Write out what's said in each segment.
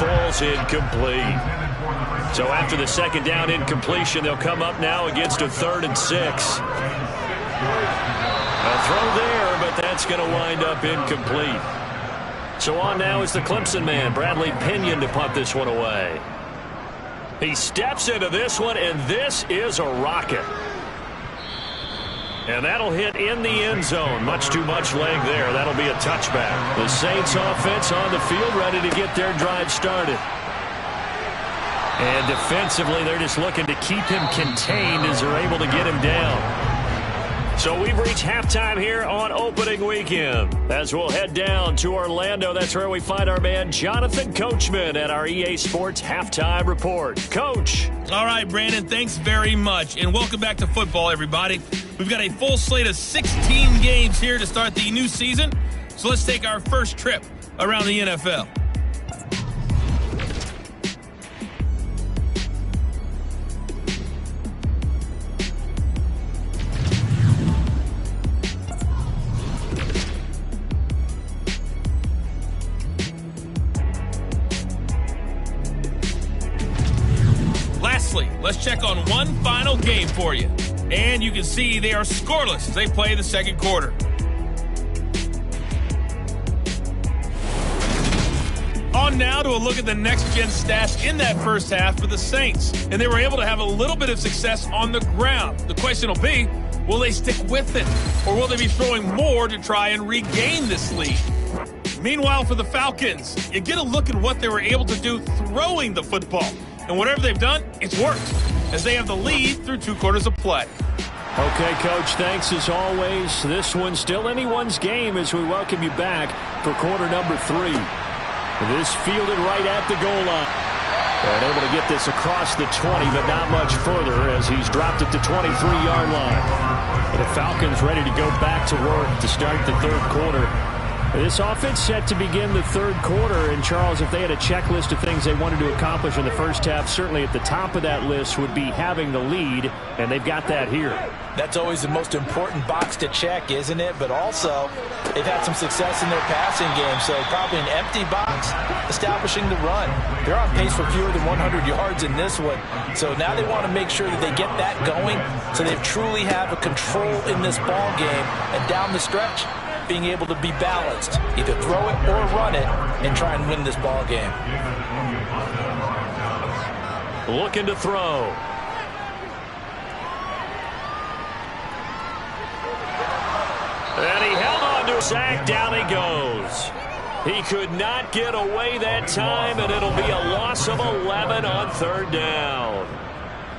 falls incomplete. So after the second down incompletion, they'll come up now against a 3rd and 6. A throw there, but that's going to wind up incomplete. So on now is the Clemson man, Bradley Pinion, to punt this one away. He steps into this one, and this is a rocket. And that'll hit in the end zone. Much too much leg there. That'll be a touchback. The Saints offense on the field, ready to get their drive started. And defensively, they're just looking to keep him contained as they're able to get him down. So we've reached halftime here on opening weekend. As we'll head down to Orlando, that's where we find our man Jonathan Coachman at our EA Sports Halftime Report. Coach. All right, Brandon, thanks very much. And welcome back to football, everybody. We've got a full slate of 16 games here to start the new season. So let's take our first trip around the NFL. Let's check on one final game for you. And you can see they are scoreless as they play the second quarter. On now to a look at the next-gen stats in that first half for the Saints. And they were able to have a little bit of success on the ground. The question will be, will they stick with it? Or will they be throwing more to try and regain this lead? Meanwhile, for the Falcons, you get a look at what they were able to do throwing the football. And whatever they've done, it's worked, as they have the lead through 2 quarters of play. Okay, Coach, thanks as always. This one's still anyone's game as we welcome you back for quarter number 3. This fielded right at the goal line. And able to get this across the 20, but not much further as he's dropped it to 23-yard line. The Falcons ready to go back to work to start the 3rd quarter. This offense set to begin the 3rd quarter, and Charles, if they had a checklist of things they wanted to accomplish in the first half, certainly at the top of that list would be having the lead, and they've got that here. That's always the most important box to check, isn't it? But also, they've had some success in their passing game, so probably an empty box establishing the run. They're on pace for fewer than 100 yards in this one, so now they want to make sure that they get that going so they truly have a control in this ball game, and down the stretch, being able to be balanced, either throw it or run it, and try and win this ball game. Looking to throw. And he held on to a sack. Down he goes. He could not get away that time, and it'll be a loss of 11 on 3rd down.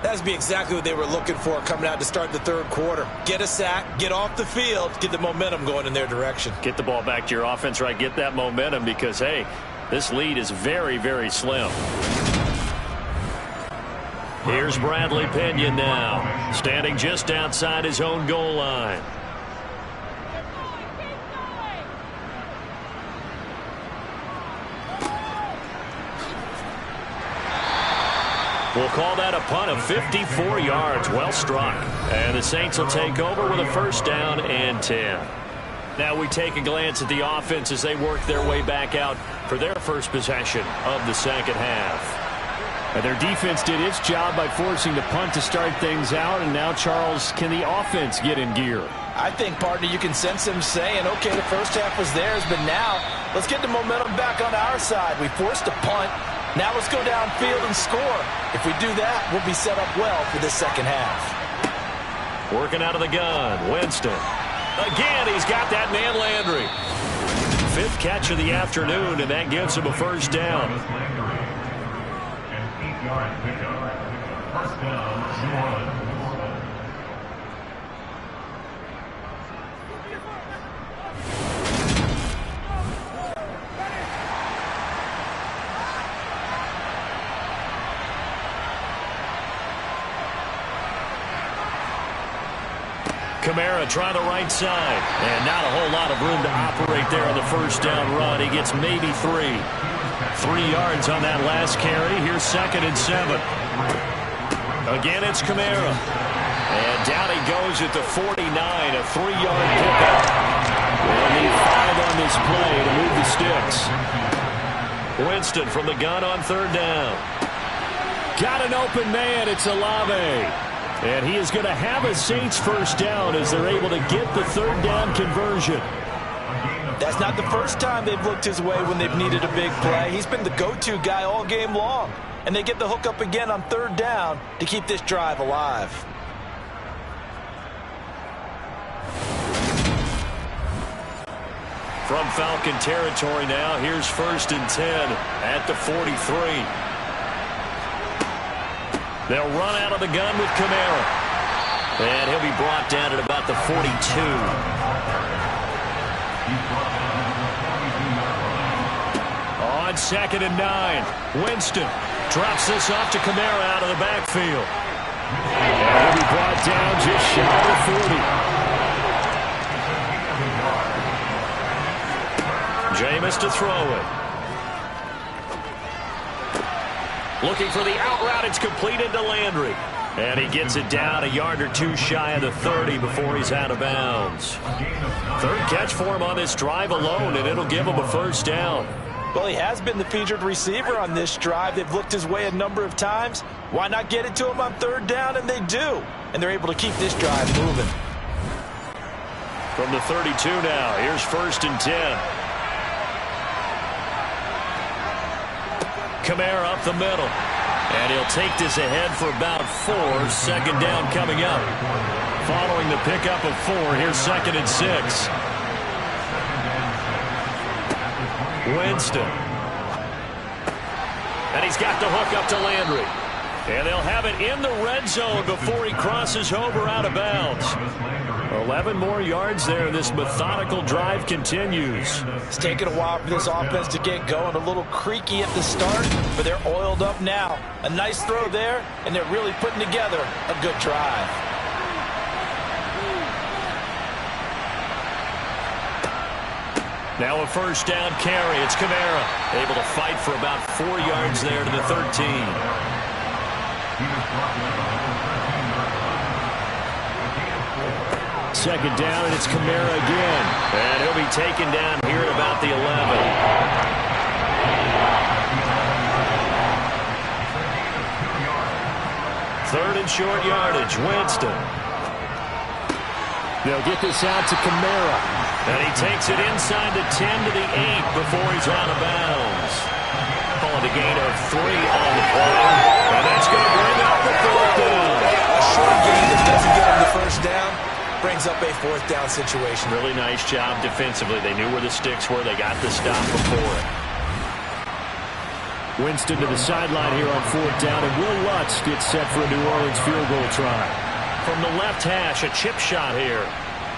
That's be exactly what they were looking for coming out to start the 3rd quarter. Get a sack, get off the field, get the momentum going in their direction. Get the ball back to your offense, right? Get that momentum because, hey, this lead is very, very slim. Here's Bradley Pinion now, standing just outside his own goal line. We'll call that a punt of 54 yards. Well struck. And the Saints will take over with a 1st down and 10. Now we take a glance at the offense as they work their way back out for their first possession of the second half. And their defense did its job by forcing the punt to start things out. And now, Charles, can the offense get in gear? I think, partner, you can sense them saying, okay, the first half was theirs, but now let's get the momentum back on our side. We forced a punt. Now let's go downfield and score. If we do that, we'll be set up well for this second half. Working out of the gun, Winston. Again, he's got that man Landry. 5th catch of the afternoon, and that gives him a 1st down. First down, New Orleans. Kamara trying the right side. And not a whole lot of room to operate there on the 1st down run. He gets maybe 3. 3 yards on that last carry. Here's 2nd and 7. Again, it's Kamara. And down he goes at the 49. A 3-yard pickup. We'll need 5 on this play to move the sticks. Winston from the gun on third down. Got an open man. It's Olave. And he is going to have a Saints first down as they're able to get the third down conversion. That's not the first time they've looked his way when they've needed a big play. He's been the go-to guy all game long. And they get the hook up again on third down to keep this drive alive. From Falcon territory now, here's 1st and 10 at the 43. They'll run out of the gun with Kamara. And he'll be brought down at about the 42. On 2nd and 9, Winston drops this off to Kamara out of the backfield. And he'll be brought down just shy of 40. Jameis to throw it. Looking for the out route. It's completed to Landry. And he gets it down a yard or two shy of the 30 before he's out of bounds. Third catch for him on this drive alone, and it'll give him a first down. Well, he has been the featured receiver on this drive. They've looked his way a number of times. Why not get it to him on third down? And they do. And they're able to keep this drive moving. From the 32 now, here's 1st and 10. Kamara up the middle. And he'll take this ahead for about 4. 2nd down coming up. Following the pickup of 4, here's 2nd and 6. Winston. And he's got the hook up to Landry. And they'll have it in the red zone before he crosses over out of bounds. 11 more yards there. This methodical drive continues. It's taken a while for this offense to get going. A little creaky at the start, but they're oiled up now. A nice throw there, and they're really putting together a good drive. Now a first down carry. It's Kamara. Able to fight for about 4 yards there to the 13. Second down, and it's Kamara again. And he'll be taken down here at about the 11. Third and short yardage, Winston. They'll get this out to Kamara. And he takes it inside the 10 to the 8 before he's out of bounds. Calling a gain of 3 on the play. And that's going to bring up the 4th down. A short gain that doesn't get him the first down brings up a 4th down situation. Really nice job defensively. They knew where the sticks were. They got the stop before it. Winston to the sideline here on 4th down, and Will Lutz gets set for a New Orleans field goal try. From the left hash, a chip shot here.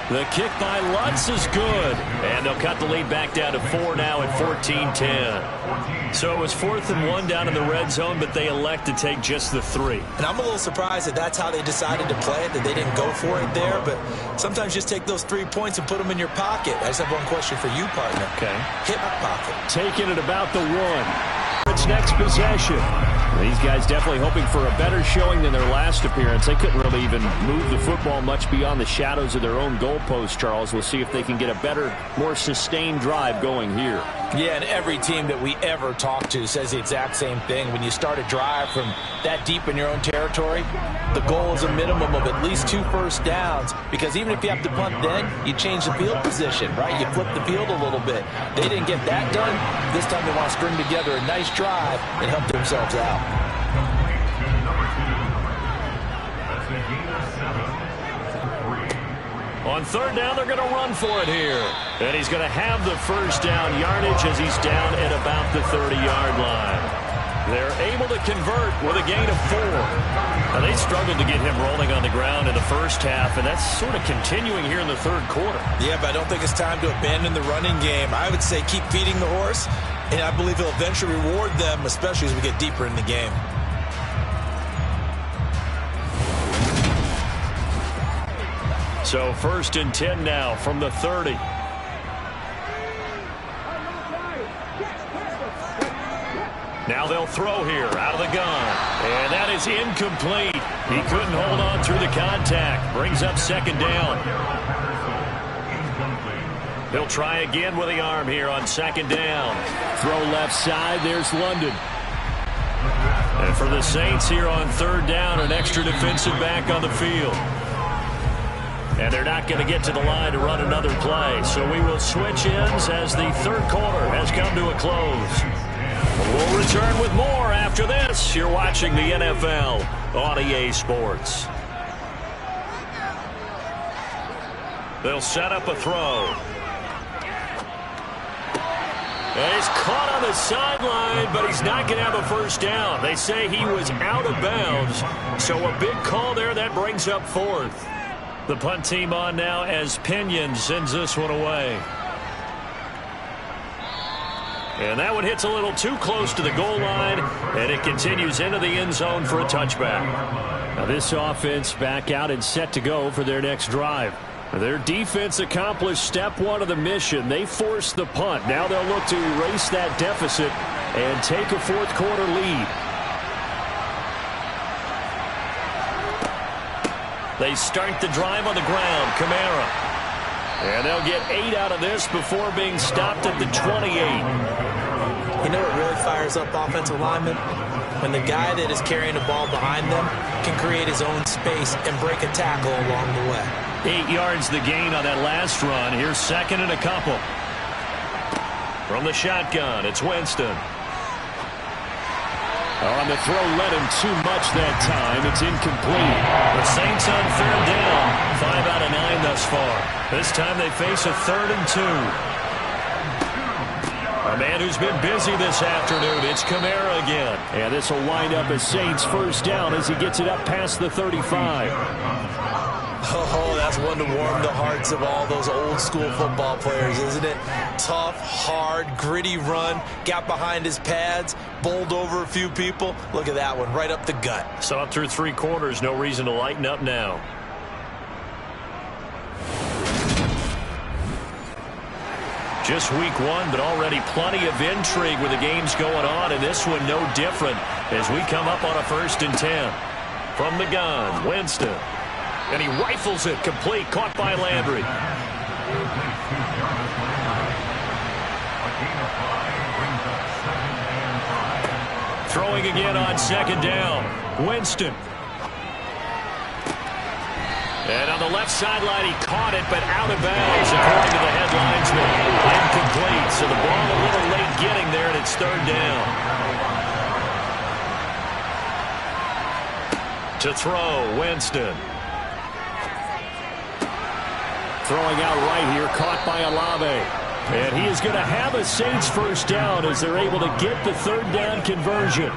The kick by Lutz is good. And they'll cut the lead back down to 4 now at 14-10. So it was 4th and 1 down in the red zone, but they elect to take just the 3. And I'm a little surprised that that's how they decided to play it, that they didn't go for it there. But sometimes just take those 3 points and put them in your pocket. I just have one question for you, partner. Okay. Hit my pocket. Taking it about the 1. It's next possession. These guys definitely hoping for a better showing than their last appearance. They couldn't really even move the football much beyond the shadows of their own goalpost, Charles. We'll see if they can get a better, more sustained drive going here. Yeah, and every team that we ever talk to says the exact same thing. When you start a drive from that deep in your own territory, the goal is a minimum of at least 2 first downs, because even if you have to punt then, you change the field position, right? You flip the field a little bit. They didn't get that done. This time they want to string together a nice drive and help themselves out. On 3rd down, they're going to run for it here. And he's going to have the first down yardage as he's down at about the 30-yard line. They're able to convert with a gain of 4. Now, they struggled to get him rolling on the ground in the first half, and that's sort of continuing here in the 3rd quarter. Yeah, but I don't think it's time to abandon the running game. I would say keep feeding the horse, and I believe he'll eventually reward them, especially as we get deeper in the game. So 1st and 10 now from the 30. Now they'll throw here out of the gun. And that is incomplete. He couldn't hold on through the contact. Brings up 2nd down. He'll try again with the arm here on second down. Throw left side. There's London. And for the Saints here on third down, an extra defensive back on the field. And they're not going to get to the line to run another play. So we will switch ends as the third quarter has come to a close. We'll return with more after this. You're watching the NFL on EA Sports. They'll set up a throw. And he's caught on the sideline, but he's not going to have a first down. They say he was out of bounds. So a big call there that brings up fourth. The punt team on now as Pinion sends this one away. And that one hits a little too close to the goal line, and it continues into the end zone for a touchback. Now this offense back out and set to go for their next drive. Their defense accomplished step one of the mission. They forced the punt. Now they'll look to erase that deficit and take a fourth quarter lead. They start the drive on the ground. Kamara. And they'll get 8 out of this before being stopped at the 28. You know what really fires up offensive linemen? When the guy that is carrying the ball behind them can create his own space and break a tackle along the way. 8 yards the gain on that last run. Here's second and a couple. From the shotgun, it's Winston. On the throw, led him too much that time. It's incomplete. The Saints on third down. 5 out of 9 thus far. This time they face a 3rd and 2. A man who's been busy this afternoon. It's Kamara again. And this will wind up as Saints first down as he gets it up past the 35. Oh, that's one to warm the hearts of all those old school football players, isn't it? Tough, hard, gritty run. Got behind his pads, bowled over a few people. Look at that one, right up the gut. Saw through 3 quarters, no reason to lighten up now. Just week 1, but already plenty of intrigue with the games going on, and this one no different as we come up on a 1st and 10. From the gun, Winston. And he rifles it complete, caught by Landry. Throwing again on second down. Winston. And on the left sideline, he caught it, but out of bounds, according to the head linesman. Incomplete, so the ball a little late getting there, and it's 3rd down. To throw, Winston. Throwing out right here, caught by Olave. And he is going to have a Saints first down as they're able to get the 3rd down conversion.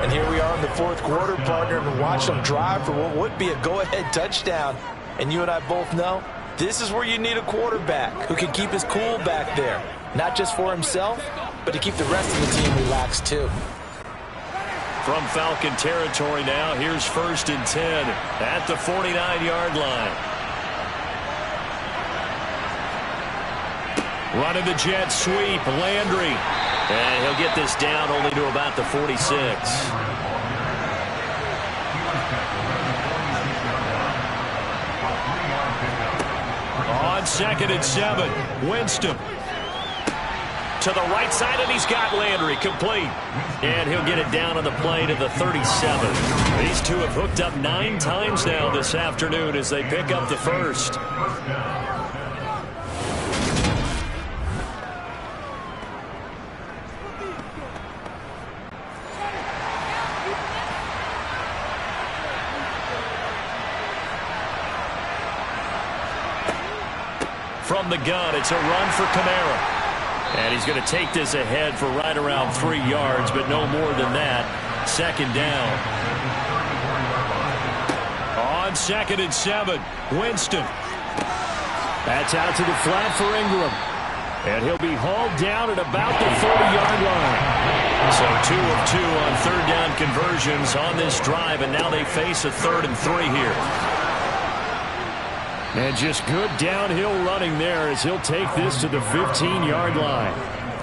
And here we are in the 4th quarter, partner, and watch them drive for what would be a go-ahead touchdown. And you and I both know this is where you need a quarterback who can keep his cool back there. Not just for himself, but to keep the rest of the team relaxed too. From Falcon territory now, here's 1st and 10 at the 49-yard line. Running the jet sweep, Landry. And he'll get this down only to about the 46. On 2nd and 7, Winston. To the right side, and he's got Landry complete. And he'll get it down on the play to the 37. These two have hooked up 9 times now this afternoon as they pick up the first. From the gun, it's a run for Kamara. And he's going to take this ahead for right around 3 yards, but no more than that. 2nd down. On 2nd and 7, Winston. That's out to the flat for Ingram. And he'll be hauled down at about the 40-yard line. So 2 of 2 on 3rd down conversions on this drive, and now they face a 3rd and 3 here. And just good downhill running there as he'll take this to the 15-yard line.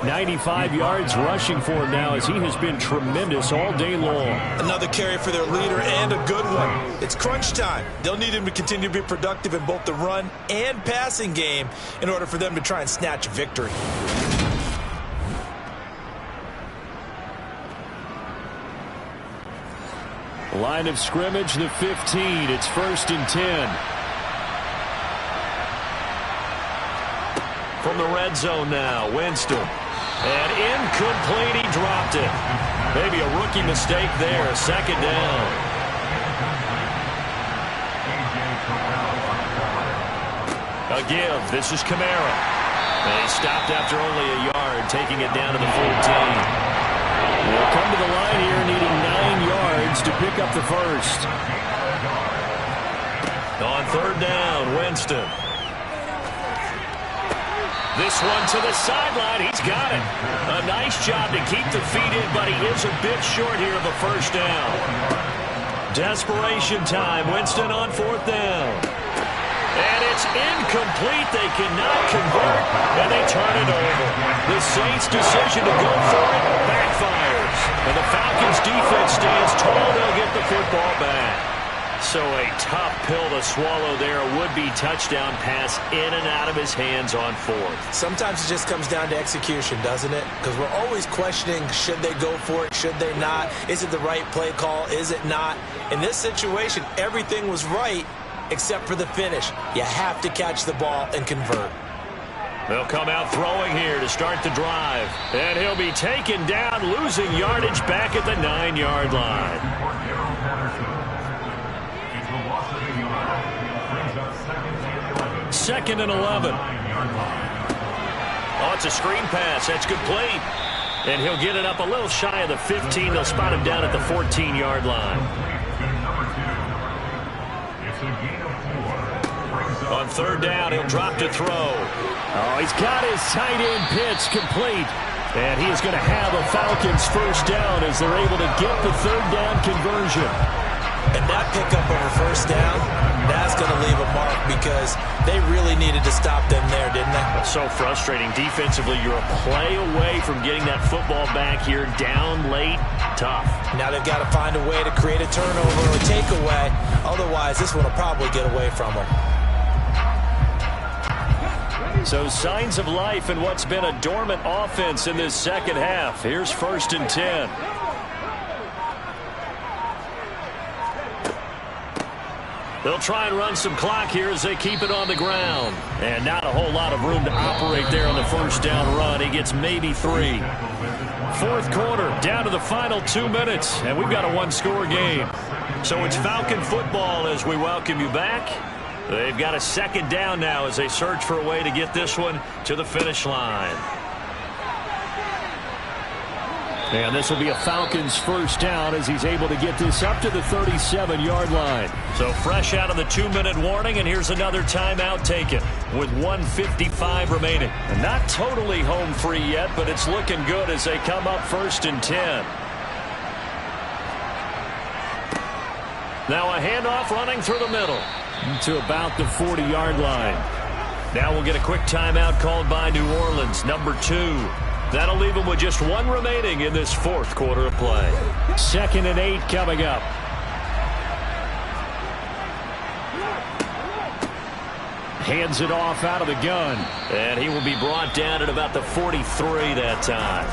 95 yards rushing for him now as he has been tremendous all day long. Another carry for their leader and a good one. It's crunch time. They'll need him to continue to be productive in both the run and passing game in order for them to try and snatch a victory. Line of scrimmage, the 15. It's 1st and 10. From the red zone now, Winston. And incomplete, he dropped it. Maybe a rookie mistake there, 2nd down. A give, this is Kamara. And he stopped after only a yard, taking it down to the 14. We'll come to the line here needing 9 yards to pick up the first. On 3rd down, Winston. This one to the sideline. He's got it. A nice job to keep the feet in, but he is a bit short here of a first down. Desperation time. Winston on 4th down. And it's incomplete. They cannot convert, and they turn it over. The Saints' decision to go for it backfires. And the Falcons' defense stands tall. They'll get the football back. So a tough pill to swallow there. A would-be touchdown pass in and out of his hands on 4th. Sometimes it just comes down to execution, doesn't it? Because we're always questioning, should they go for it, should they not? Is it the right play call, is it not? In this situation, everything was right except for the finish. You have to catch the ball and convert. They'll come out throwing here to start the drive. And he'll be taken down, losing yardage back at the 9-yard line. 2nd and 11. Oh, it's a screen pass. That's complete. And he'll get it up a little shy of the 15. They'll spot him down at the 14-yard line. On 3rd down, he'll drop to throw. Oh, he's got his tight end pitch complete. And he is going to have a Falcons first down as they're able to get the 3rd down conversion. And that pickup of a first down, that's going to leave a mark because they really needed to stop them there, didn't they? So frustrating. Defensively, you're a play away from getting that football back here down late. Tough. Now they've got to find a way to create a turnover or a takeaway. Otherwise, this one will probably get away from them. So signs of life in what's been a dormant offense in this second half. Here's 1st and 10. They'll try and run some clock here as they keep it on the ground. And not a whole lot of room to operate there on the first down run. He gets maybe 3. 4th quarter, down to the final 2 minutes. And we've got a 1-score game. So it's Falcon football as we welcome you back. They've got a 2nd down now as they search for a way to get this one to the finish line. And this will be a Falcons first down as he's able to get this up to the 37-yard line. So fresh out of the 2-minute warning, and here's another timeout taken with 1:55 remaining. And not totally home free yet, but it's looking good as they come up 1st and 10. Now a handoff running through the middle to about the 40-yard line. Now we'll get a quick timeout called by New Orleans, number 2. That'll leave them with just 1 remaining in this 4th quarter of play. 2nd and 8 coming up. Hands it off out of the gun. And he will be brought down at about the 43 that time.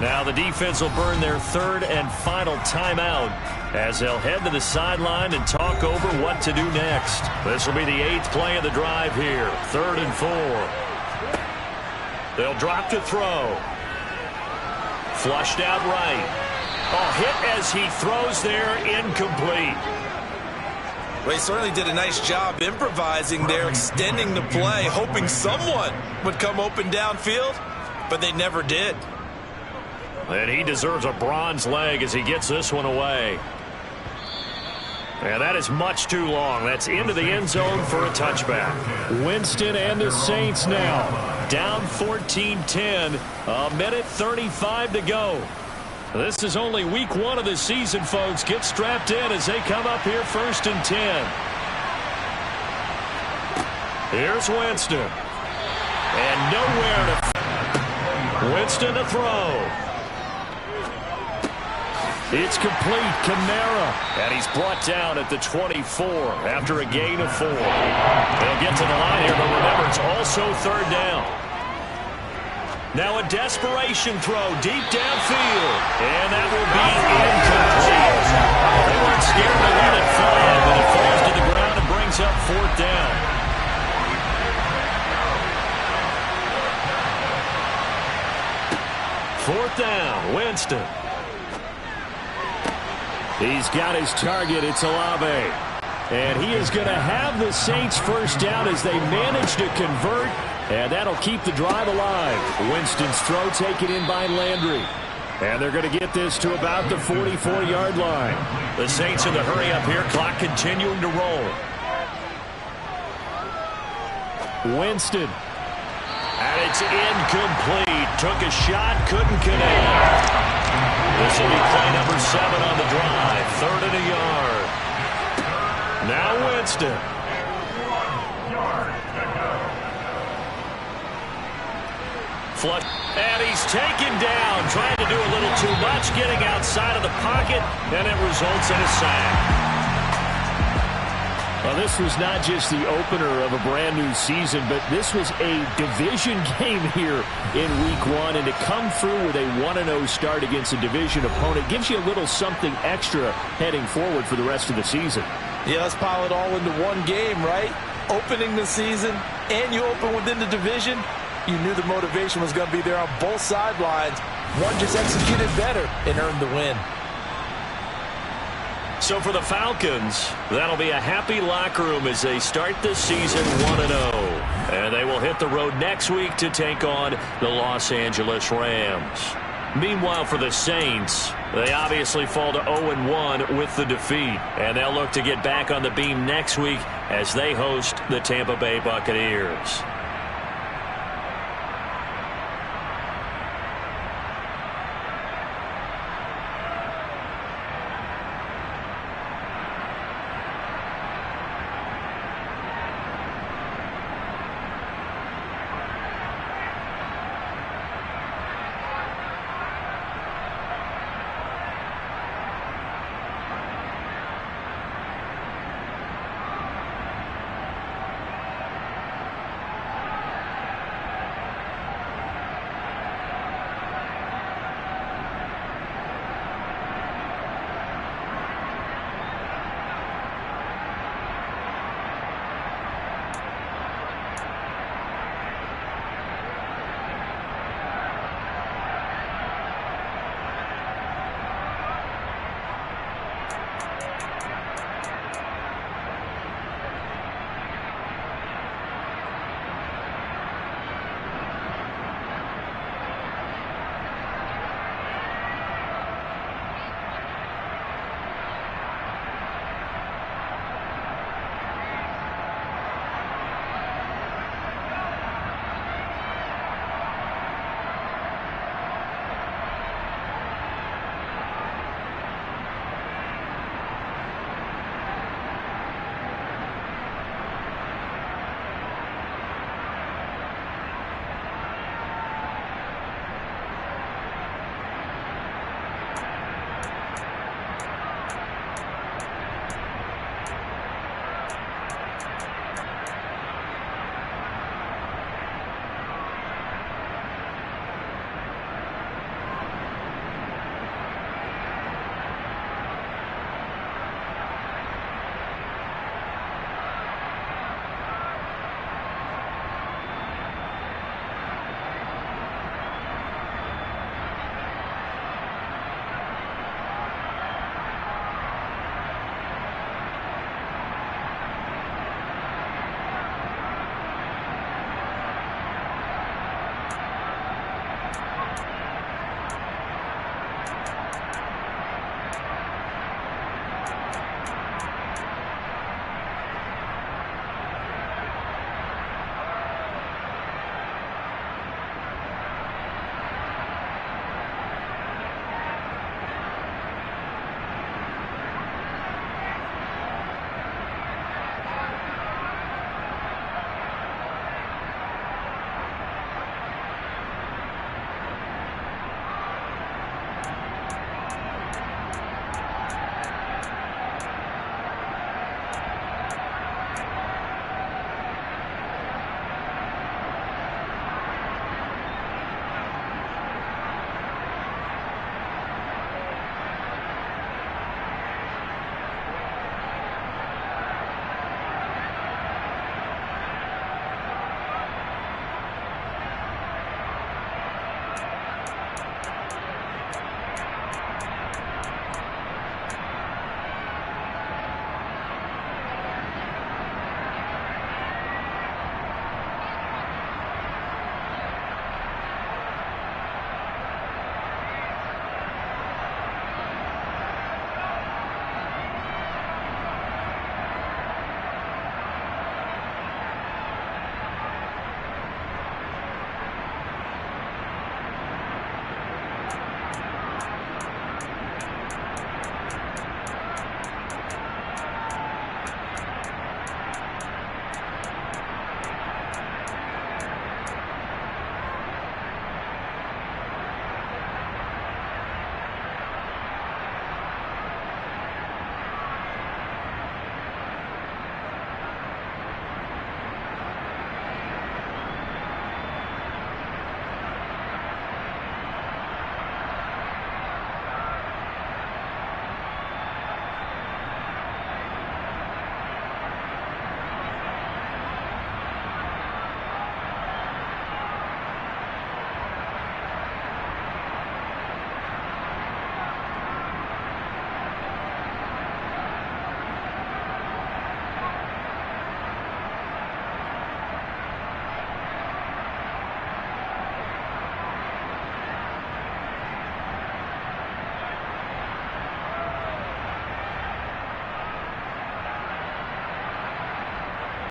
Now the defense will burn their 3rd and final timeout as they'll head to the sideline and talk over what to do next. This will be the 8th play of the drive here. 3rd and 4. They'll drop to throw. Flushed out right. Oh, hit as he throws there, incomplete. Well, he certainly did a nice job improvising there, extending the play, hoping someone would come open downfield, but they never did. And he deserves a bronze leg as he gets this one away. And that is much too long. That's into the end zone for a touchback. Winston and the Saints now down 14-10. 1:35 to go. This is only week 1 of the season, folks. Get strapped in as they come up here 1st and 10. Here's Winston. And nowhere to... Winston to throw. It's complete. Kamara. And he's brought down at the 24 after a gain of 4. They'll get to the line here, but remember, it's also third down. Now a desperation throw deep downfield. And that will be incomplete. They weren't scared to let it fly, but it falls to the ground and brings up fourth down. Fourth down, Winston. He's got his target. It's Olave. And he is going to have the Saints first down as they manage to convert. And that'll keep the drive alive. Winston's throw taken in by Landry. And they're going to get this to about the 44-yard line. The Saints in the hurry up here. Clock continuing to roll. Winston. And it's incomplete. Took a shot, couldn't connect. This will be play number 7 on the drive. 3rd and a yard. Now Winston. And he's taken down, trying to do a little too much, getting outside of the pocket, and it results in a sack. Well, this was not just the opener of a brand new season, but this was a division game here in week 1. And to come through with a 1-0 start against a division opponent gives you a little something extra heading forward for the rest of the season. Yeah, let's pile it all into one game, right? Opening the season, and you open within the division. You knew the motivation was going to be there on both sidelines. One just executed better and earned the win. So for the Falcons, that'll be a happy locker room as they start this season 1-0. And they will hit the road next week to take on the Los Angeles Rams. Meanwhile, for the Saints, they obviously fall to 0-1 with the defeat. And they'll look to get back on the beam next week as they host the Tampa Bay Buccaneers.